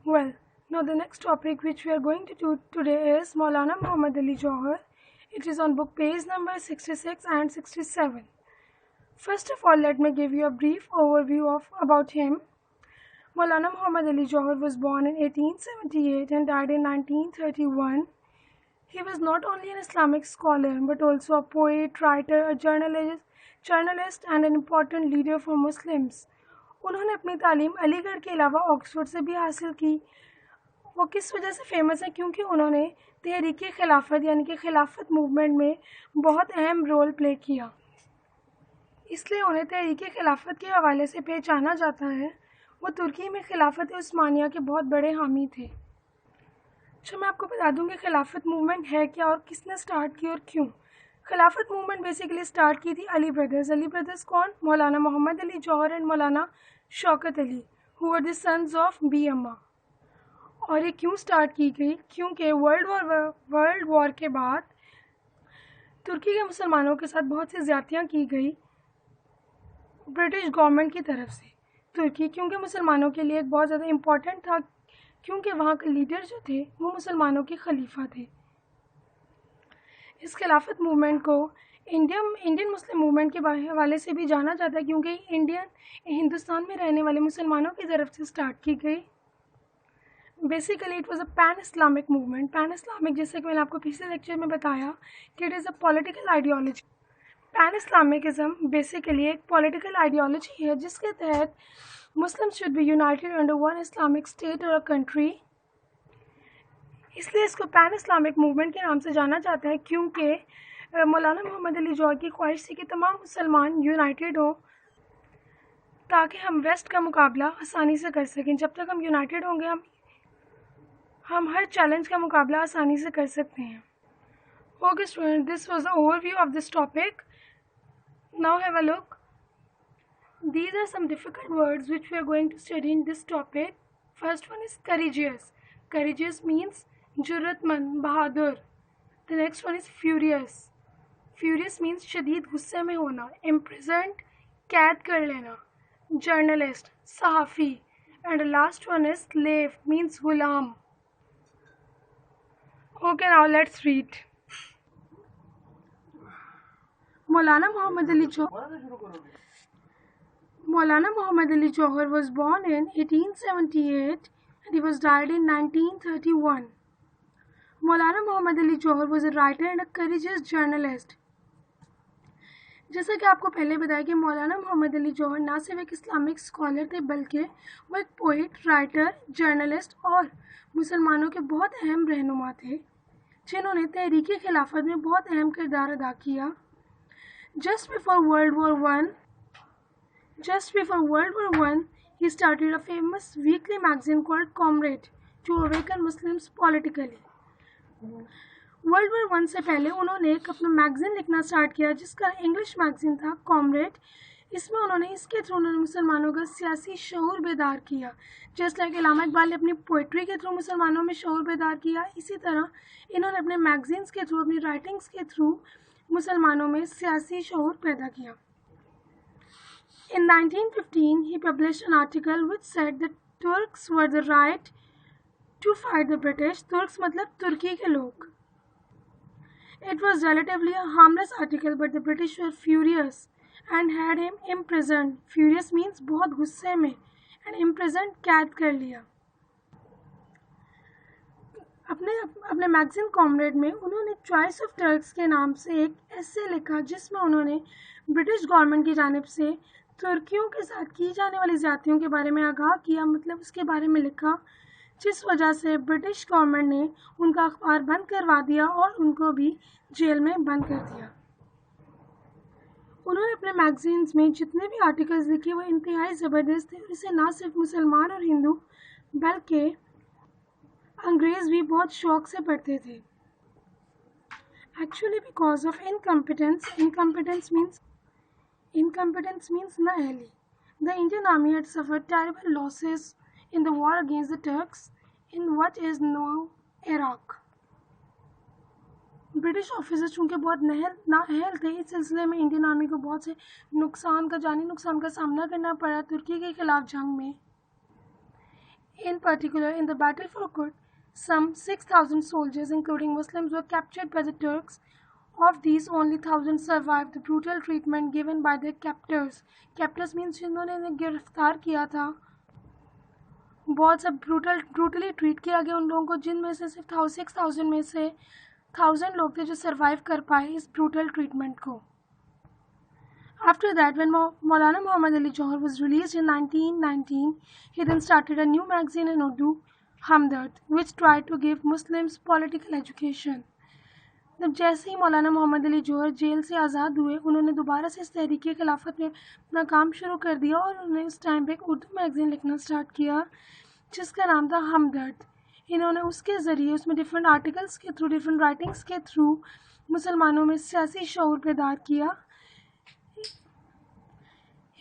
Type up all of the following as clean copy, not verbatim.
Well, now the next topic which we are going to do today is Maulana Muhammad Ali Jauhar. It is on book page number 66 and 67. First of all, let me give you a brief overview about him. Maulana Muhammad Ali Jauhar was born in 1878 and died in 1931. He was not only an Islamic scholar but also a poet, writer, a journalist and an important leader for Muslims. उन्होंने अपनी तालीम अलीगढ़ के अलावा Oxford से भी हासिल की. वो किस वजह से फेमस है? क्योंकि उन्होंने तहरीक खिलाफत यानी कि खिलाफत मूवमेंट में बहुत अहम रोल प्ले किया, इसलिए उन्हें तहरीक खिलाफत के हवाले से पहचाना जाता है. वो तुर्की में खिलाफत उस्मानिया के बहुत बड़े हामी थे. अच्छा, मैं आपको बता दूं कि खिलाफत मूवमेंट है क्या और किसने स्टार्ट की और क्यों. खिलाफत मूवमेंट बेसिकली स्टार्ट की थी अली ब्रदर्स. अली ब्रदर्स कौन? मौलाना Mohammad Ali Jauhar and Maulana Shaukat Ali, who were the sons of Bi Amma. और ये क्यों स्टार्ट की गई? क्योंकि वर्ल्ड वॉर के बाद तुर्की के मुसलमानों के साथ बहुत सी ज़्यादतियाँ की गई ब्रिटिश गवर्नमेंट की तरफ से. तुर्की क्योंकि मुसलमानों के लिए एक बहुत ज़्यादा इम्पॉर्टेंट था, क्योंकि वहाँ के लीडर जो थे वो मुसलमानों के खलीफा थे. इस खिलाफत मूवमेंट को इंडियन मुस्लिम मूवमेंट के हवाले से भी जाना जाता है, क्योंकि हिंदुस्तान में रहने वाले मुसलमानों की तरफ से स्टार्ट की गई. Basically it was a pan Islamic movement. Pan Islamic, जैसे कि मैंने आपको पिछले लेक्चर में बताया कि it is a political ideology. Pan Islamicism basically एक पॉलिटिकल आइडियोलॉजी है जिसके तहत Muslim should be united under one Islamic state और अ कंट्री. इसलिए इसको पैन इस्लामिक मूवमेंट के नाम से जाना जाता है, क्योंकि मौलाना मोहम्मद अली जौहर की ख्वाहिश थी कि तमाम मुसलमान यूनाइटेड हों ताकि हम वेस्ट का मुकाबला आसानी से कर सकें. जब तक हम यूनाइटेड होंगे हम हर चैलेंज का मुकाबला आसानी से कर सकते हैं. Okay student, this was the overview of this topic. Now have a look. These are some difficult words which we are going to study in this topic. First one is courageous. Courageous means जुर्रतमंद, बहादुर. The next one is furious. Furious means शदीद गुस्से में होना. Imprisoned, कैद कर लेना. Journalist, सहाफ़ी. And the last one is slave means Ghulam. Okay, now let's read. Maulana Muhammad Ali Jauhar was born in 1878 and he was died in 1931. Maulana Muhammad Ali Jauhar was a writer and a courageous journalist. जैसा कि आपको पहले बताया कि मौलाना मोहम्मद अली जौहर ना सिर्फ एक Islamic scholar थे बल्कि वो एक पोइट, राइटर, जर्नलिस्ट और मुसलमानों के बहुत अहम रहनुमा थे जिन्होंने तहरीक खिलाफत में बहुत अहम किरदार अदा किया. Just before World War I, he started a famous weekly magazine called Comrade to awaken Muslims politically. World war 1 से पहले उन्होंने एक अपना मैगज़ीन लिखना स्टार्ट किया जिसका इंग्लिश मैगज़ीन था कॉमरेड. इसमें इसके थ्रू उन्होंने मुसलमानों का सियासी शऊर बेदार किया. जस्ट लाइक इलामा इकबाल ने अपनी पोइट्री के थ्रू मुसलमानों में शऊर बेदार किया, इसी तरह इन्होंने अपने मैगज़ीन्स के थ्रू, अपनी राइटिंग्स के थ्रू मुसलमानों में सियासी शऊर पैदा किया. In 1915, he published an article which said that Turks were the right to fight the British. Turks मतलब तुर्की के लोग. It was relatively a harmless article, but the British were furious and had him imprisoned. Furious means बहुत गुस्से में, and imprisoned कैद कर लिया. अपने मैगज़ीन कॉमरेड में उन्होंने चॉइस ऑफ टर्क्स के नाम से एक एसे लिखा जिसमें उन्होंने ब्रिटिश गवर्नमेंट की जानिब से तुर्कियों के साथ की जाने वाली ज़्यादतियों के बारे में आगाह किया, मतलब उसके बारे में लिखा, जिस वजह से ब्रिटिश गवर्नमेंट ने उनका अखबार बंद करवा दिया और उनको भी जेल में बंद कर दिया. उन्होंने अपने मैगज़ीन्स में जितने भी आर्टिकल्स लिखे वो इंतहाई ज़बरदस्त थे. इसे ना सिर्फ मुसलमान और हिंदू बल्कि अंग्रेज़ भी बहुत शौक से पढ़ते थे. Actually because of incompetence means नाअहली. The Indian army had suffered terrible losses in the war against the Turks in what is now Iraq. British officer चूँकि बहुत नाअहल थे, इस सिलसिले में इंडियन आर्मी को बहुत से जानी नुकसान का सामना करना पड़ा तुर्की के खिलाफ जंग में. In particular, in the battle for Kut, some 6,000 soldiers, including Muslims, were captured by the Turks. Of these, only 1,000 survived the brutal treatment given by their captors. Captors means जिन्होंने इन्हें गिरफ्तार किया था, बहुत सब ब्रूटली ट्रीट किया गया उन लोगों को, जिनमें से सिर्फ 6,000 में से 1,000 लोग थे जो सर्वाइव कर पाए इस ब्रूटल ट्रीटमेंट को. After that, when Maulana Muhammad Ali Johar was released in 1919, he then started a new magazine in Urdu, Hamdard, which tried to give Muslims political education. जब जैसे ही मौलाना मोहम्मद अली जौहर जेल से आज़ाद हुए, उन्होंने दोबारा से इस तहरीक खिलाफत में अपना काम शुरू कर दिया और उन्होंने उस टाइम पे एक उर्दू मैगज़ीन लिखना स्टार्ट किया जिसका नाम था हमदर्द. इन्होंने उसके ज़रिए उसमें डिफरेंट आर्टिकल्स के थ्रू, डिफरेंट राइटिंग्स के थ्रू मुसलमानों में सियासी शऊर पैदा किया.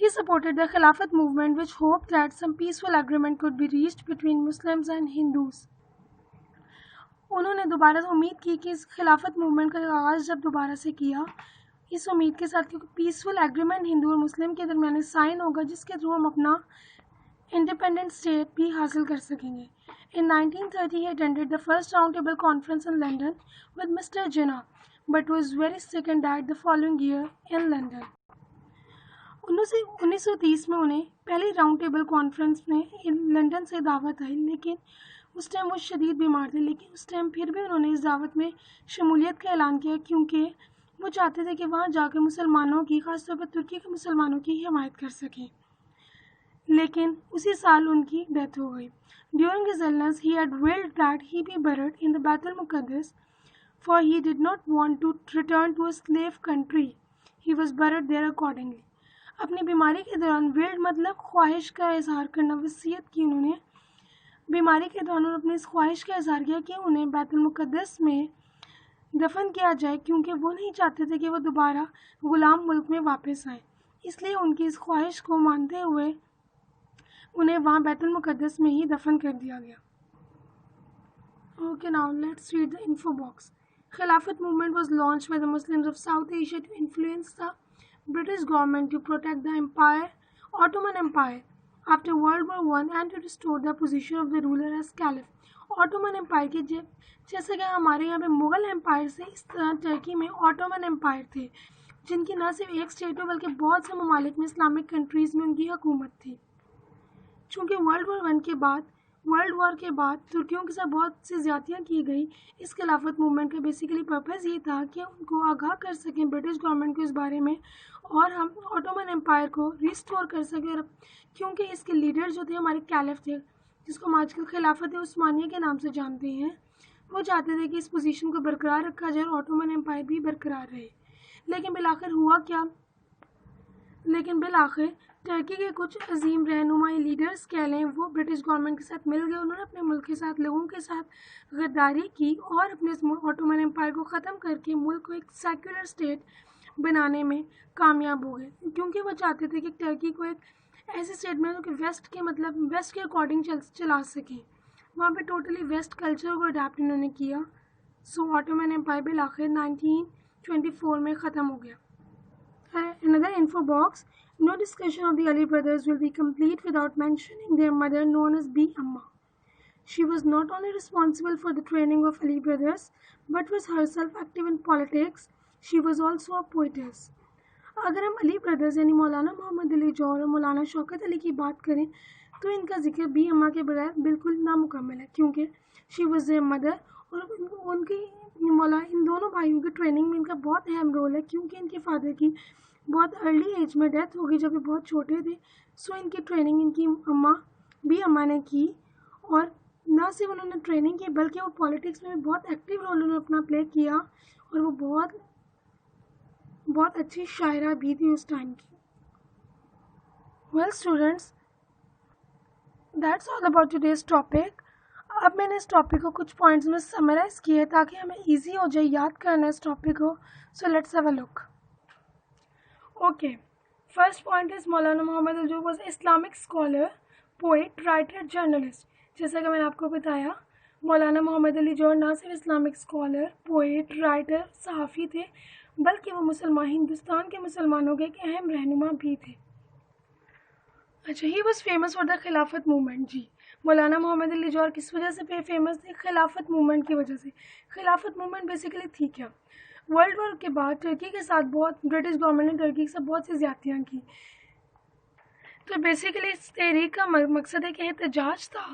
He supported the Khilafat movement, which hoped that some peaceful agreement could be reached between Muslims and Hindus. उन्होंने दोबारा से उम्मीद की कि इस खिलाफत मूवमेंट का आगाज़ जब दोबारा से किया, इस उम्मीद के साथ कि पीसफुल एग्रीमेंट हिंदू और मुस्लिम के दरमियान साइन होगा जिसके थ्रू हम अपना इंडिपेंडेंट स्टेट भी हासिल कर सकेंगे. In 1930, he attended the first roundtable conference in London with Mr. Jinnah, but was very sick and died the following year in London. 1930 में उन्हें पहली राउंड टेबल कॉन्फ्रेंस में लंदन से दावत आई, लेकिन उस टाइम वो शदीद बीमार थे. लेकिन उस टाइम फिर भी उन्होंने इस दावत में शमूलियत का ऐलान किया क्योंकि वो चाहते थे कि वहाँ जाकर मुसलमानों की, ख़ासतौर पर तुर्की के मुसलमानों की हिमायत कर सकें. लेकिन उसी साल उनकी डेथ हो गई. During his illness he had willed that he be buried in the Baitul Muqaddas, for he did not want to return to a slave country. He was buried there accordingly. अपनी बीमारी के दौरान wild मतलब ख्वाहिश का इजहार करना, वसीयत की उन्होंने. बीमारी के दौरान उन्होंने अपनी इस ख्वाहिश का इजहार किया कि उन्हें बैतुल मुक़द्दस में दफन किया जाए क्योंकि वो नहीं चाहते थे कि वो दोबारा ग़ुलाम मुल्क में वापस आए. इसलिए उनकी इस ख्वाहिश को मानते हुए उन्हें वहाँ बैतुल मुक़द्दस में ही दफन कर दिया गया. Okay, now let's read the info box. Khilafat movement was launched by the Muslims of South Asia to influence the British government to protect the Ottoman Empire after World War I and to restore the position of the ruler as caliph. Ottoman Empire के जैसे कि हमारे यहाँ पे Mughal empire से, इस तरह Turkey में ऑटोमन एम्पायर थे जिनकी न सिर्फ एक स्टेट हो बल्कि बहुत से ममालिक में, इस्लामिक कंट्रीज़ में उनकी हुकूमत थी. चूँकि वर्ल्ड वॉर के बाद तुर्कियों के साथ बहुत सी ज़्यादतियाँ की गई, इस खिलाफत मूवमेंट का बेसिकली पर्पज़ ये था कि उनको आगाह कर सकें ब्रिटिश गवर्नमेंट को इस बारे में और हम ऑटोमन एम्पायर को रिस्टोर कर सकें. और क्योंकि इसके लीडर जो थे हमारे कैलिफ थे, जिसको हम आजकल खिलाफत उस्मानिया के नाम से जानते हैं, वो चाहते थे कि इस पोजीशन को बरकरार रखा जाए और ऑटोमन एम्पायर भी बरकरार रहे. लेकिन बिलाखिर हुआ क्या? टर्की के कुछ अजीम रहनुमाई लीडर्स कह लें, वो ब्रिटिश गवर्नमेंट के साथ मिल गए. उन्होंने अपने मुल्क के साथ, लोगों के साथ गद्दारी की और अपने ऑटोमन एम्पायर को ख़त्म करके मुल्क को एक सेक्युलर स्टेट बनाने में कामयाब हो गए. क्योंकि वो चाहते थे कि टर्की को एक ऐसी स्टेट में जो कि वेस्ट के अकॉर्डिंग चला सकें. वहाँ पे टोटली वेस्ट कल्चर को अडाप्ट इन्होंने किया. सो ऑटोमन एम्पायर बिलाखिर 1924 में ख़त्म हो गया. Another info box. No discussion of the Ali brothers will be complete without mentioning their mother, known as Bi Amma. She was not only responsible for the training of Ali brothers, but was herself active in politics. She was also a poetess. अगर हम Ali brothers यानी मौलाना मोहम्मद अली जौहर और मौलाना शौकत अली की बात करें तो इनका जिक्र बी अम्मा के बगैर बिल्कुल नामुकम्मल है, क्योंकि शी वॉज देयर मदर और उनकी इन दोनों भाइयों की ट्रेनिंग में इनका बहुत अहम रोल है. क्योंकि इनके फादर की बहुत अर्ली एज में डेथ हो गई जब ये बहुत छोटे थे. सो इनकी ट्रेनिंग इनकी बी अम्मा ने की और ना सिर्फ उन्होंने ट्रेनिंग की बल्कि वो पॉलिटिक्स में भी बहुत एक्टिव रोल उन्होंने अपना प्ले किया और वो बहुत अच्छी शायरा भी थी उस टाइम की. Well students, that's all about today's topic. अब मैंने इस टॉपिक को कुछ पॉइंट्स में समराइज़ किया ताकि हमें ईजी हो जाए याद करना इस टॉपिक को. So let's have a look. Okay, first point is Maulana Mohammad Ali Jauhar was Islamic scholar, poet, writer, journalist. जैसा कि मैंने आपको बताया, मौलाना मोहम्मद अली जौहर ना सिर्फ इस्लामिक स्कॉलर, पोइट, राइटर, सहाफ़ी थे बल्कि वो हिंदुस्तान के मुसलमानों के एक अहम रहनुमा भी थे. अच्छा, he was famous for the खिलाफत मूवमेंट. जी, مولانا محمد علی جوہر کس وجہ سے فیمس تھے؟ خلافت موومنٹ کی وجہ سے. خلافت موومنٹ بیسیکلی تھی کیا؟ ورلڈ وار کے بعد ترکی کے ساتھ برٹش گورنمنٹ نے ٹرکی کے ساتھ بہت سی زیادتیاں کی. تو بیسیکلی اس تحریک کا مقصد ہے کہ احتجاج تھا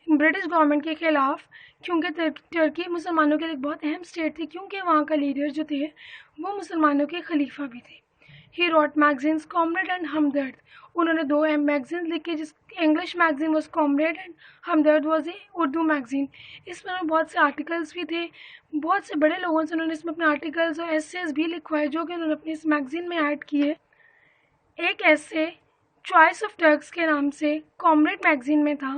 برٹش گورنمنٹ کے خلاف، کیونکہ ٹرکی مسلمانوں کے لیے ایک بہت اہم اسٹیٹ تھی، کیونکہ وہاں کا لیڈر جو تھے وہ مسلمانوں کے خلیفہ بھی تھے. He wrote magazines Comrade and Hamdard. انہوں نے 2 میگزین لکھے، جس English magazine was Comrade and Hamdard was a Urdu magazine. اس میں بہت سے آرٹیکلس بھی تھے، بہت سے بڑے لوگوں سے انہوں نے اس میں اپنے آرٹیکلس اور ایسیز بھی لکھوائے جو کہ انہوں نے اپنے اس میگزین میں ایڈ کیے. ایک ایسے چوائس آف ٹرکس کے نام سے کامریڈ میگزین میں تھا،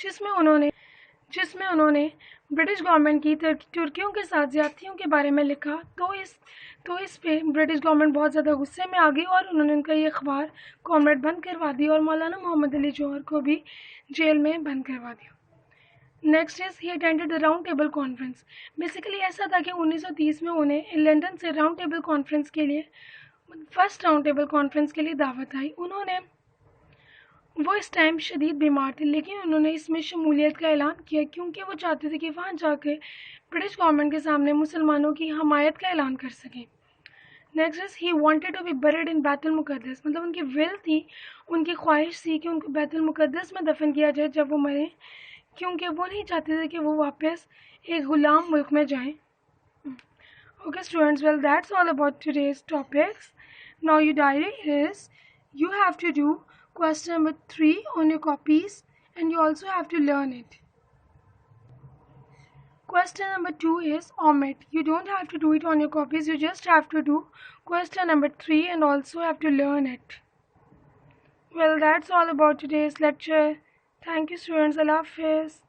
جس میں انہوں نے برٹش گورنمنٹ کی ترکیوں کے ساتھ زیادتیوں کے بارے میں لکھا. تو اس پہ برٹش گورنمنٹ بہت زیادہ غصے میں آ گئی اور انہوں نے ان کا یہ اخبار کامریڈ بند کروا دی اور مولانا محمد علی جوہر کو بھی جیل میں بند کروا دیا. Next is he attended the round table conference. Basically ایسا تھا کہ 1930 میں انہیں لنڈن سے راؤنڈ ٹیبل کانفرنس کے لیے، فرسٹ راؤنڈ ٹیبل کانفرنس کے لیے دعوت آئی. وہ اس ٹائم شدید بیمار تھے، لیکن انہوں نے اس میں شمولیت کا اعلان کیا کیونکہ وہ چاہتے تھے کہ وہاں جا کے برٹش گورنمنٹ کے سامنے مسلمانوں کی حمایت کا اعلان کر سکیں. Next is he wanted to be buried in Bait ul-Muqaddas. مطلب ان کی ول تھی، ان کی خواہش تھی کہ ان کو بیت المقدس میں دفن کیا جائے جب وہ مریں، کیونکہ وہ نہیں چاہتے تھے کہ وہ واپس ایک غلام ملک میں جائیں. Okay students, well that's all about today's topics. Now your diary is, you have to do question number 3 on your copies and you also have to learn it. Question number 2 is omit. You don't have to do it on your copies, you just have to do question number 3 and also have to learn it. Well that's all about today's lecture. Thank you students. Allah Hafiz.